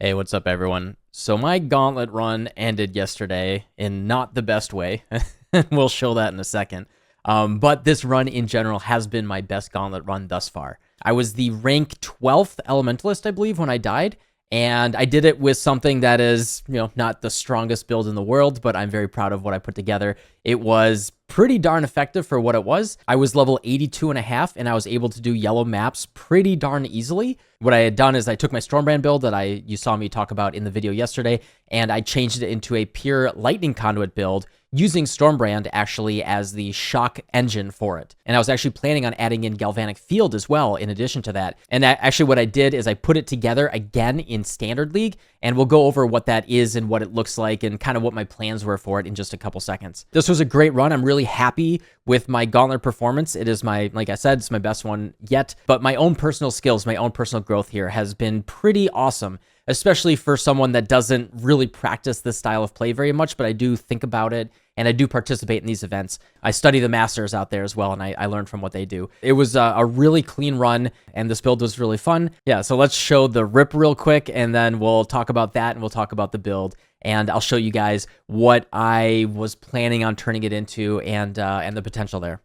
Hey, what's up, everyone? So my Gauntlet run ended yesterday in not the best way. We'll show that in a second. But this run in general has been my best Gauntlet run thus far. I was the rank 12th Elementalist, I believe, when I died. And I did it with something that is, not the strongest build in the world, but I'm very proud of what I put together. It was pretty darn effective for what it was. I was level 82 and a half, and I was able to do yellow maps pretty darn easily. What I had done is I took my Stormbrand build that you saw me talk about in the video yesterday, and I changed it into a pure Lightning Conduit build using Stormbrand actually as the shock engine for it. And I was actually planning on adding in Galvanic Field as well in addition to that. And actually what I did is I put it together again in Standard League, and we'll go over what that is and what it looks like and kind of what my plans were for it in just a couple seconds. This was a great run. I'm really happy with my Gauntlet performance. It is like I said, it's my best one yet. But my own personal skills, my own personal growth here has been pretty awesome, especially for someone that doesn't really practice this style of play very much, but I do think about it and I do participate in these events. I study the masters out there as well, and I learn from what they do. It was a really clean run, and this build was really fun. Yeah, so let's show the rip real quick, and then we'll talk about that, and we'll talk about the build, and I'll show you guys what I was planning on turning it into and the potential there.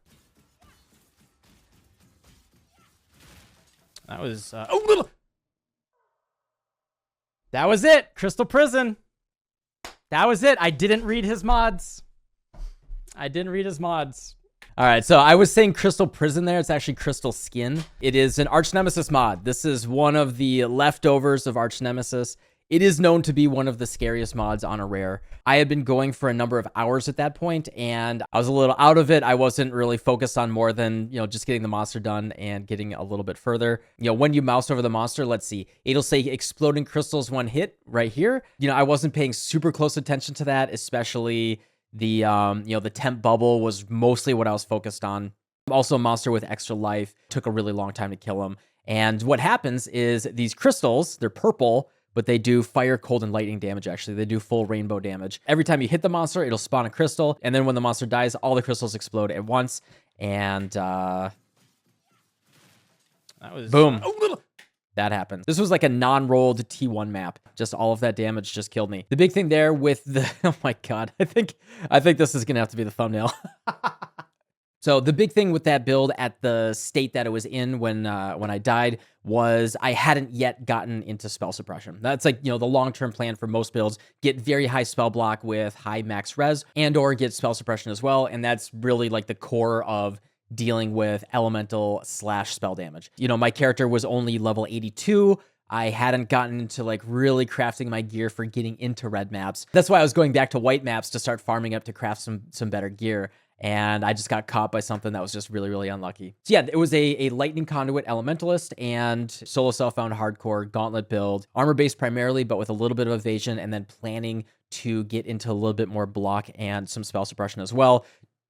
That was... That was it! Crystal Prison! That was it! I didn't read his mods. I didn't read his mods. All right, so I was saying Crystal Prison there. It's actually Crystal Skin. It is an Arch Nemesis mod. This is one of the leftovers of Arch Nemesis. It is known to be one of the scariest mods on a rare. I had been going for a number of hours at that point, and I was a little out of it. I wasn't really focused on more than, just getting the monster done and getting a little bit further. When you mouse over the monster, let's see, it'll say exploding crystals one hit right here. I wasn't paying super close attention to that, especially the, the temp bubble was mostly what I was focused on. Also, a monster with extra life. Took a really long time to kill him. And what happens is these crystals, they're purple, but they do fire, cold, and lightning damage, actually. They do full rainbow damage. Every time you hit the monster, it'll spawn a crystal, and then when the monster dies, all the crystals explode at once, and that was... Boom. That happened. This was like a non-rolled T1 map. Just all of that damage just killed me. The big thing there with the... Oh my god. I think this is going to have to be the thumbnail. So the big thing with that build at the state that it was in when I died was I hadn't yet gotten into spell suppression. That's like, the long-term plan for most builds. Get very high spell block with high max res and or get spell suppression as well. And that's really like the core of dealing with elemental / spell damage. My character was only level 82. I hadn't gotten into like really crafting my gear for getting into red maps. That's why I was going back to white maps to start farming up to craft some better gear. And I just got caught by something that was just really, really unlucky. So yeah, it was a Lightning Conduit Elementalist and solo self-found hardcore Gauntlet build. Armor-based primarily, but with a little bit of evasion, and then planning to get into a little bit more block and some spell suppression as well.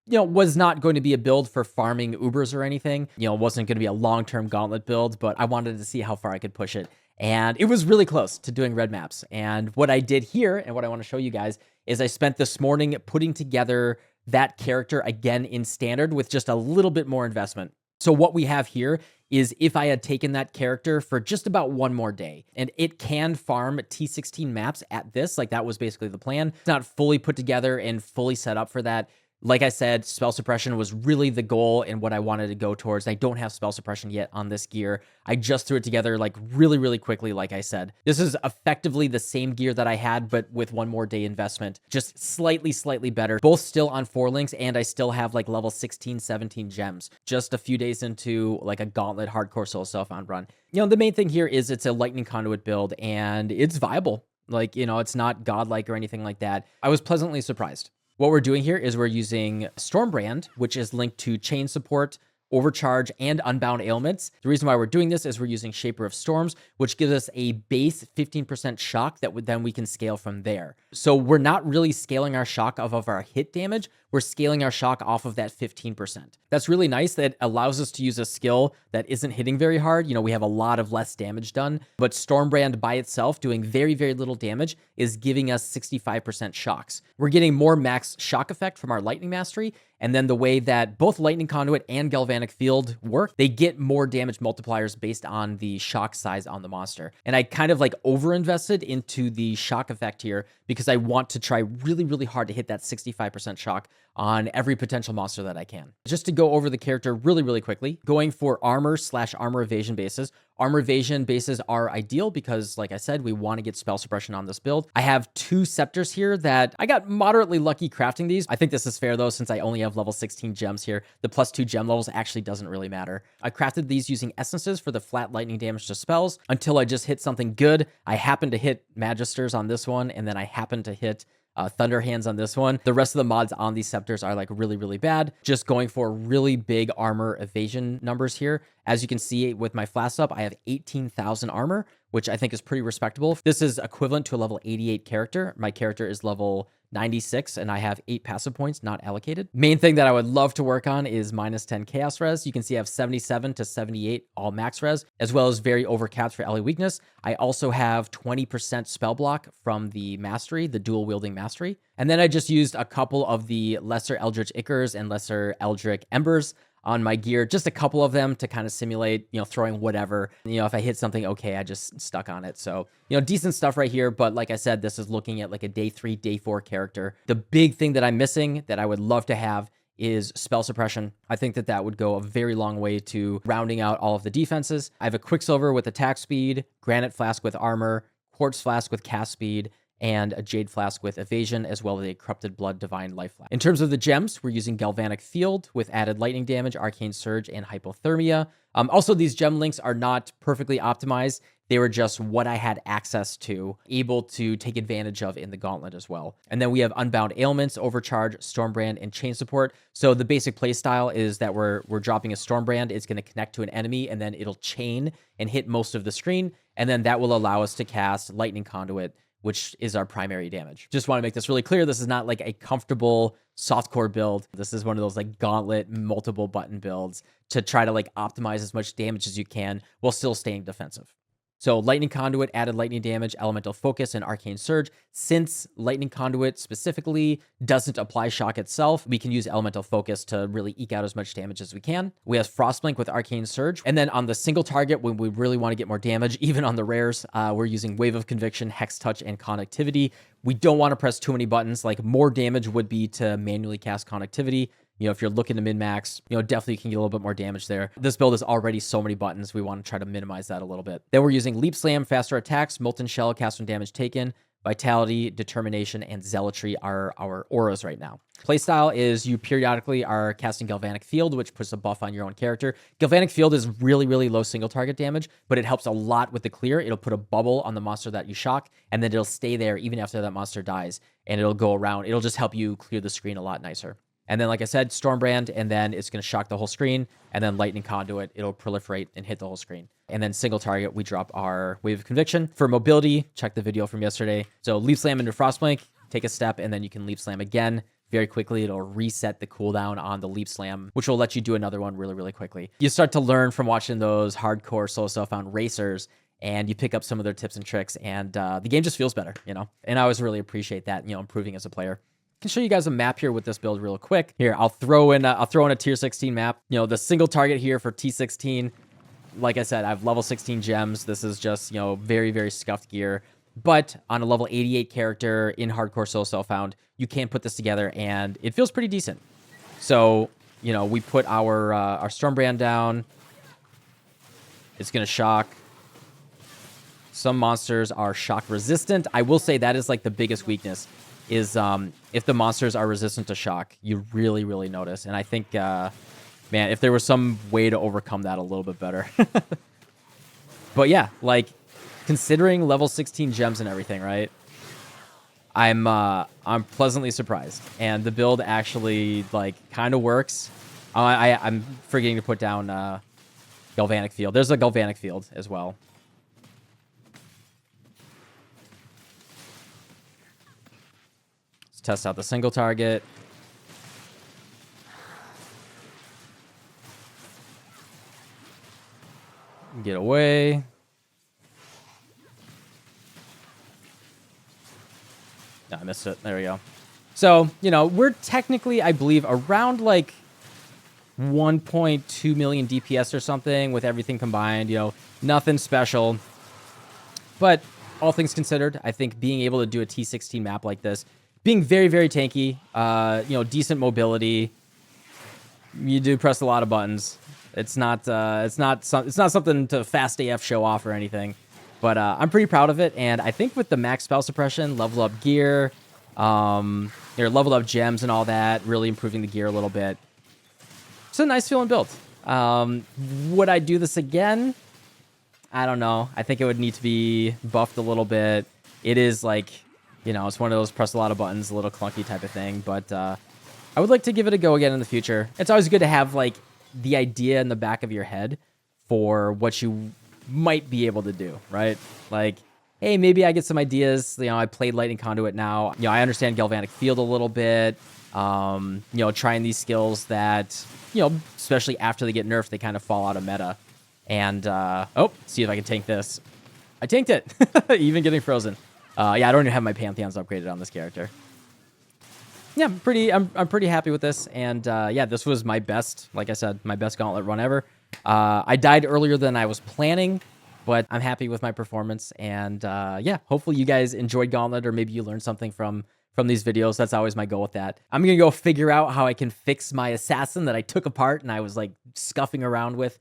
Was not going to be a build for farming Ubers or anything. Wasn't going to be a long-term Gauntlet build, but I wanted to see how far I could push it. And it was really close to doing red maps. And what I did here, and what I want to show you guys, is I spent this morning putting together that character again in standard with just a little bit more investment. So what we have here is if I had taken that character for just about one more day, and it can farm T16 maps at this, like that was basically the plan. It's not fully put together and fully set up for that. Like I said, spell suppression was really the goal and what I wanted to go towards. I don't have spell suppression yet on this gear. I just threw it together like really, really quickly, like I said. This is effectively the same gear that I had, but with one more day investment. Just slightly better. Both still on 4 links, and I still have like level 16, 17 gems. Just a few days into like a Gauntlet hardcore solo self-found run. The main thing here is it's a Lightning Conduit build, and it's viable. Like, it's not godlike or anything like that. I was pleasantly surprised. What we're doing here is we're using Stormbrand, which is linked to chain support, overcharge, and unbound ailments. The reason why we're doing this is we're using Shaper of Storms, which gives us a base 15% shock that then we can scale from there. So we're not really scaling our shock off of our hit damage. We're scaling our shock off of that 15%. That's really nice. That allows us to use a skill that isn't hitting very hard. We have a lot of less damage done, but Stormbrand by itself doing very, very little damage is giving us 65% shocks. We're getting more max shock effect from our Lightning Mastery, and then the way that both Lightning Conduit and Galvanic Galvanic Field work, they get more damage multipliers based on the shock size on the monster. And I kind of like over-invested into the shock effect here because I want to try really, really hard to hit that 65% shock on every potential monster that I can. Just to go over the character really, really quickly, going for armor/armor evasion bases. Armor evasion bases are ideal because, like I said, we want to get spell suppression on this build. I have 2 scepters here that I got moderately lucky crafting these. I think this is fair though, since I only have level 16 gems here. The +2 gem levels actually doesn't really matter. I crafted these using essences for the flat lightning damage to spells until I just hit something good. I happened to hit Magisters on this one, and then I happened to hit Thunder Hands on this one. The rest of the mods on these scepters are like really, really bad. Just going for really big armor evasion numbers here. As you can see with my flask up, I have 18,000 armor, which I think is pretty respectable. This is equivalent to a level 88 character. My character is level 96 and I have 8 passive points not allocated. Main thing that I would love to work on is -10 chaos res. You can see I have 77 to 78 all max res, as well as very overcapped for LA weakness. I also have 20% spell block from the mastery, the dual wielding mastery. And then I just used a couple of the lesser Eldritch Ichors and lesser Eldritch Embers on my gear, just a couple of them to kind of simulate, throwing whatever. If I hit something okay, I just stuck on it. So, decent stuff right here. But like I said, this is looking at like a day 3, day 4 character. The big thing that I'm missing that I would love to have is spell suppression. I think that would go a very long way to rounding out all of the defenses. I have a Quicksilver with attack speed, Granite Flask with armor, Quartz Flask with cast speed, and a Jade Flask with evasion, as well as a Corrupted Blood Divine Life Flask. In terms of the gems, we're using Galvanic Field with added lightning damage, Arcane Surge, and Hypothermia. Also, these gem links are not perfectly optimized. They were just what I had access to, able to take advantage of in the Gauntlet as well. And then we have Unbound Ailments, Overcharge, Stormbrand, and Chain Support. So the basic playstyle is that we're dropping a Stormbrand. It's going to connect to an enemy, and then it'll chain and hit most of the screen. And then that will allow us to cast Lightning Conduit, which is our primary damage. Just want to make this really clear. This is not like a comfortable softcore build. This is one of those like Gauntlet multiple button builds to try to like optimize as much damage as you can while still staying defensive. So Lightning Conduit added lightning damage, Elemental Focus, and Arcane Surge. Since Lightning Conduit specifically doesn't apply shock itself, we can use Elemental Focus to really eke out as much damage as we can. We have Frostblink with Arcane Surge. And then on the single target, when we really want to get more damage, even on the rares, we're using Wave of Conviction, Hex Touch, and Connectivity. We don't want to press too many buttons. Like more damage would be to manually cast Connectivity. If you're looking to min-max, definitely you can get a little bit more damage there. This build is already so many buttons. We want to try to minimize that a little bit. Then we're using Leap Slam, faster attacks, Molten Shell, cast when damage taken, Vitality, Determination, and Zealotry are our auras right now. Playstyle is you periodically are casting Galvanic Field, which puts a buff on your own character. Galvanic Field is really, really low single target damage, but it helps a lot with the clear. It'll put a bubble on the monster that you shock, and then it'll stay there even after that monster dies, and it'll go around. It'll just help you clear the screen a lot nicer. And then, like I said, Stormbrand, and then it's going to shock the whole screen. And then Lightning Conduit, it'll proliferate and hit the whole screen. And then single target, we drop our Wave of Conviction. For mobility, check the video from yesterday. So Leap Slam into Frostblink, take a step, and then you can Leap Slam again. Very quickly, it'll reset the cooldown on the Leap Slam, which will let you do another one really, really quickly. You start to learn from watching those hardcore solo self-found racers, and you pick up some of their tips and tricks, and the game just feels better, And I always really appreciate that, improving as a player. I can show you guys a map here with this build real quick. Here, I'll throw in a tier 16 map. The single target here for T16. Like I said, I have level 16 gems. This is just, very, very scuffed gear. But on a level 88 character in hardcore solo self-found, you can put this together and it feels pretty decent. So, we put our Stormbrand down. It's going to shock. Some monsters are shock resistant. I will say that is like the biggest weakness is if the monsters are resistant to shock, you really, really notice. And I think, man, if there was some way to overcome that a little bit better. But yeah, like considering level 16 gems and everything, right? I'm pleasantly surprised. And the build actually like kind of works. I'm forgetting to put down Galvanic Field. There's a Galvanic Field as well. Test out the single target. Get away. No, I missed it. There we go. So, we're technically, I believe, around like 1.2 million DPS or something with everything combined. You know, nothing special. But all things considered, I think being able to do a T16 map like this, being very, very tanky, you know, decent mobility, you do press a lot of buttons. It's not something to fast AF show off or anything. But I'm pretty proud of it, and I think with the max spell suppression, level up gear, your leveled up gems and all that, really improving the gear a little bit. It's a nice feeling build. Would I do this again? I don't know. I think it would need to be buffed a little bit. It is like, you know, it's one of those press a lot of buttons, a little clunky type of thing. But I would like to give it a go again in the future. It's always good to have like the idea in the back of your head for what you might be able to do, right? Like, hey, maybe I get some ideas. You know, I played Lightning Conduit now. You know, I understand Galvanic Field a little bit. You know, trying these skills that, you know, especially after they get nerfed, they kind of fall out of meta. And, oh, see if I can tank this. I tanked it. Even getting frozen. Yeah, I don't even have my Pantheons upgraded on this character. Yeah, I'm pretty happy with this. And, yeah, this was my best, like I said, my best Gauntlet run ever. I died earlier than I was planning, but I'm happy with my performance. And, yeah, hopefully you guys enjoyed Gauntlet, or maybe you learned something from these videos. That's always my goal with that. I'm going to go figure out how I can fix my assassin that I took apart and I was like scuffing around with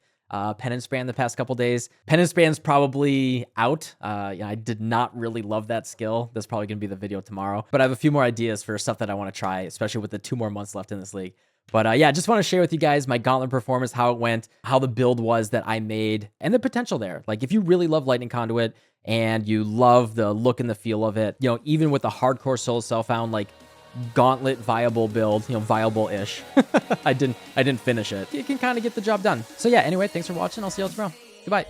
Penance Brand the past couple days. Penance Brand's probably out. Yeah, I did not really love that skill. That's probably going to be the video tomorrow. But I have a few more ideas for stuff that I want to try, especially with the 2 more months left in this league. But yeah, just want to share with you guys my Gauntlet performance, how it went, how the build was that I made, and the potential there. Like, if you really love Lightning Conduit and you love the look and the feel of it, you know, even with the hardcore soul self-found, like, Gauntlet viable build, you know, viable-ish. I didn't finish it. You can kind of get the job done. So yeah, anyway, thanks for watching. I'll see you all tomorrow. Goodbye.